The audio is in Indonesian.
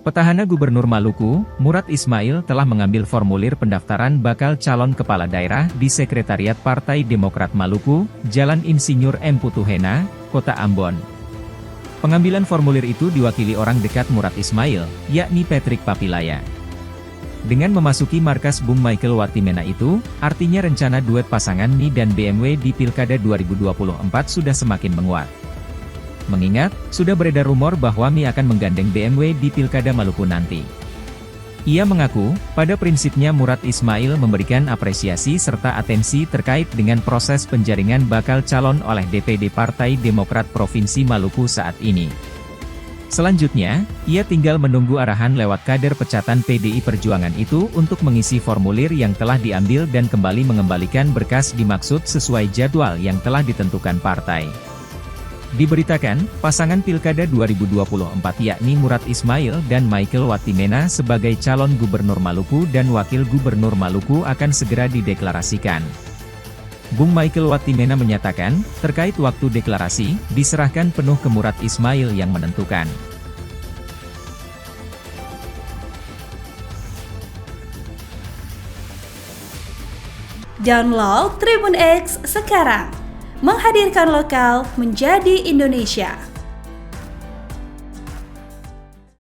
Petahana Gubernur Maluku, Murad Ismail telah mengambil formulir pendaftaran bakal calon kepala daerah di Sekretariat Partai Demokrat Maluku, Jalan Insinyur M. Putuhena, Kota Ambon. Pengambilan formulir itu diwakili orang dekat Murad Ismail, yakni Patrick Papilaya. Dengan memasuki markas Bung Michael Watimena itu, artinya rencana duet pasangan Mi dan BMW di Pilkada 2024 sudah semakin menguat. Mengingat, sudah beredar rumor bahwa Mi akan menggandeng BMW di Pilkada Maluku nanti. Ia mengaku, pada prinsipnya Murad Ismail memberikan apresiasi serta atensi terkait dengan proses penjaringan bakal calon oleh DPD Partai Demokrat Provinsi Maluku saat ini. Selanjutnya, ia tinggal menunggu arahan lewat kader pecatan PDI Perjuangan itu untuk mengisi formulir yang telah diambil dan kembali mengembalikan berkas dimaksud sesuai jadwal yang telah ditentukan partai. Diberitakan, pasangan Pilkada 2024 yakni Murad Ismail dan Michael Watimena sebagai calon Gubernur Maluku dan Wakil Gubernur Maluku akan segera dideklarasikan. Bung Michael Watimena menyatakan, terkait waktu deklarasi, diserahkan penuh ke Murad Ismail yang menentukan. Download Tribun X sekarang, menghadirkan lokal menjadi Indonesia.